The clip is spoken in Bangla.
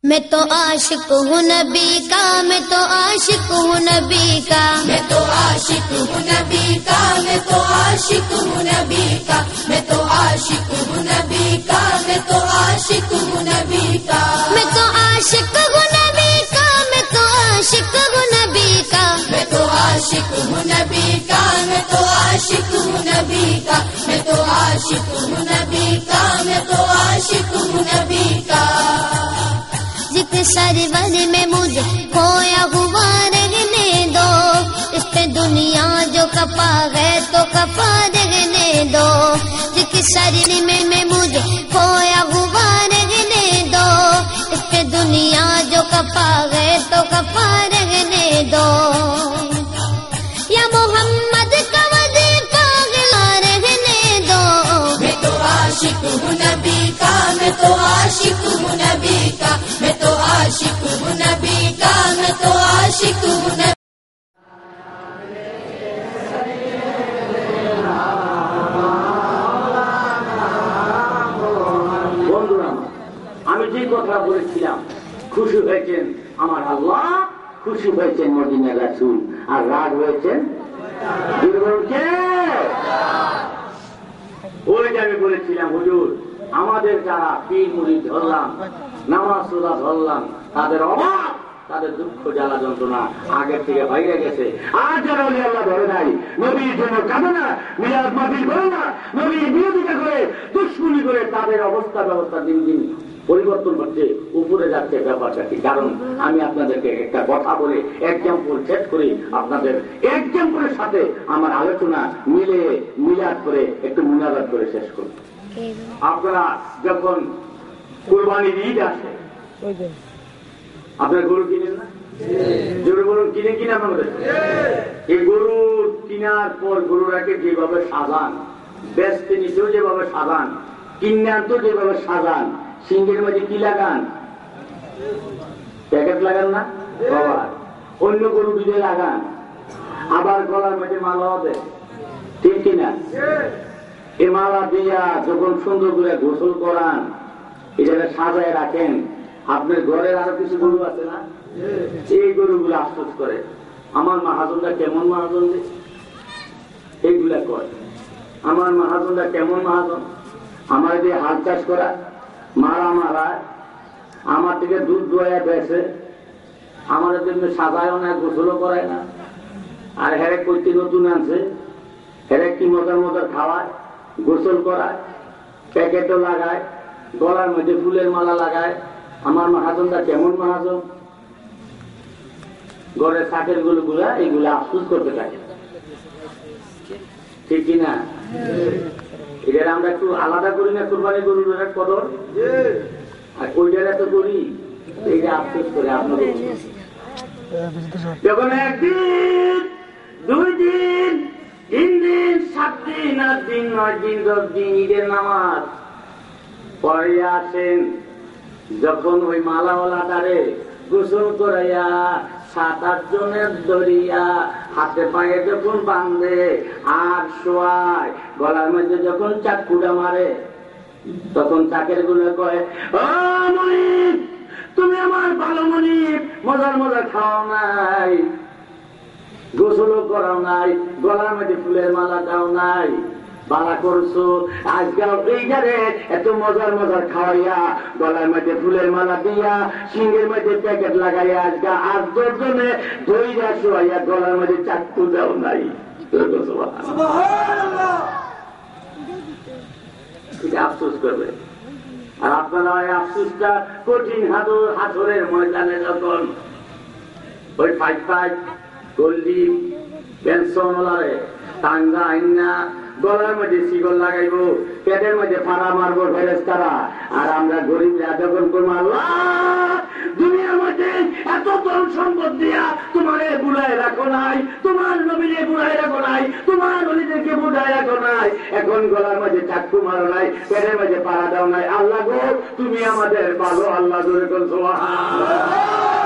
मैं तो आशिक हूँ नबी का, मैं तो आशिक हूँ नबी का, मैं तो आशिक हूँ नबी का, मैं तो आशिक हूँ नबी का, मैं तो आशिक हूँ नबी का, मैं तो आशिक हूँ नबी का, मैं तो आशिक हूँ नबी का, मैं तो आशिक हूँ नबी का, मैं तो आशिक हूँ नबी का, मैं तो आशिक हूँ नबी का, मैं तो आशिक हूँ नबी का, मैं तो आशिक हूँ नबी का। जिक्र सरवर में मुझे खोया हुआ रहने दो, इस पे दुनिया जो खपा है तो खपा रहने दो। जिक्र सरवर में मुझे खोया हुआ रहने दो, इस पे दुनिया जो खपा है तो खपा रहने दो। या मोहम्मद का वजीफा गिला रहने दो। मैं तो आशिक हूँ नबी का, मैं तो आशिक हूँ नबी का, मैं तो आशिक हूँ नबी का, मैं तो आशिक हूँ नबी। বন্ধুরা, আমি যে কথা বলেছিলাম, খুশি হয়েছেন আমার আল্লাহ, খুশি হয়েছেন মদিনার রাসূল, আর রাগ হয়েছেন ওই যে আমি বলেছিলাম হুজুর, আমাদের যারা পীর মুরিদ ধরলাম, নামাজ রোজা ধরলাম, তাদের অভাব, তাদের দুঃখ জ্বালা যন্ত্রণা আগের থেকে বাইরে গেছে। আর যারা ওলি আল্লাহ ধরে নাই, নবীর জন্য কাঁদে না, মিলাদ মাহফিল করে না, নবীর বিরোধিতা করে, দুশ্মনী করে, তাদের অবস্থা ব্যবস্থা দিন দিন পরিবর্তন হচ্ছে, উপরে যাচ্ছে ব্যাপারটা কি? কারণ আমি আপনাদেরকে একটা কথা বলে এক্সাম্পল সেট করি, আপনাদের এক্সাম্পলের সাথে আমার আলোচনা মিলাদ করে একটু মুনাজাত করে শেষ করি। আপনারা যখন কুরবানির ঈদ আসে, আপনার গরু কিনেন না? জোরে বলুন, কিনে কিনা আপনাদের? এই গরু কিনার পর গরুটাকে যেভাবে সাজান, বেচতে নিতেও যেভাবে সাজান, কিনাতেও যেভাবে সাজান, সিংহের মাঝে কি লাগান? প্যাকেট লাগান না বাবা? অন্য গরু দিলে লাগান, আবার গলার মধ্যে মালা হবে, ঠিক কিনা? এই মালা দিয়া যখন সুন্দর করে গোসল করান, এটাকে সাজায় রাখেন। আপনার ঘরের আরো কিছু গরু আছে না, এই গরুগুলো আফসোস করে, আমার মাহাজনটা কেমন মাহাজন, এইগুলা কয় আমার মাহাজনটা কেমন মাহাজন, আমার দিয়ে হাল চাষ করা, মারা আমার থেকে দুধ দোয়া বেছে, আমার জন্য সাজায়ও না, গোসলও করায় না। আর হেরে কইতে নতুন আনছে, হেরে কি মজার মজার খাওয়ায়, গোসল করায়, প্যাকেটও লাগায়, গলার মধ্যে ফুলের মালা লাগায়। আমার মাহাজনটা কেমন মাহাজন? ঘরের শাকের গুলা এইগুলা আফসোস করতে থাকে, ঠিক কিনা? এটা আমরা একটু আলাদা করি না, কুরবানি গরুর কদর, আর ওইটার এত করি, এইটা আফসোস করে আপনাদের। যখন একদিন, 2 দিন, 3 দিন, 7 দিন, 8 দিন, 9 দিন, 10 দিন ঈদের নামাজ পরে আসেন, যখন ওই মালাওয়ালাটারে গোসল করাইয়া 7-8 জনের ধরিয়া হাতে পায়ে যখন বাঁধে আর শোয়ায়, গলার মধ্যে যখন চাকুটা মারে, তখন চাকের গুলো কয়, ও মনিব, তুমি আমার ভালো মনিব, মজার মজার খাওয়াও নাই, গোসলও করাও নাই, গলার মধ্যে ফুলের মালা দাও নাই, বালা করছো, আজকাল এইটারে এত মজার মজার খাওয়াইয়া, গলার মধ্যে ফুলের মালা দিয়া, সিংহের মধ্যে প্যাকেট লাগাইয়া, আজকাল 8-10 জনে ধইরা শোয়াইয়া, গলার মধ্যে চাকু দাও নাই। আফসোস করবে। আর আপনারা ওই আফসোসটা কঠিন হাথরের ময়দানে যখন ওই 5 গোল্ডি পেনশন টাঙ্গা আইনা গলার মধ্যে শিকল লাগাইব, পেটের মধ্যে ফাড়া মারবো ফেরেশতারা, আর আমরা গরিবরা যখন করবো, আল্লাহ দুনিয়ার মধ্যে এত ধন সম্পদ দিয়া তোমারে বুড়ায় রাখো নাই, তোমার নবীরে বুড়ায় রাখো নাই, তোমার নবীদেরকে বুড়ায় রাখো নাই, এখন গলার মধ্যে চাকু মারো নাই, পেটের মধ্যে পাড়া দাও নাই, আল্লাহ গো তুমি আমাদের ভালো, আল্লাহ জোরে কোন সুবহানাল্লাহ।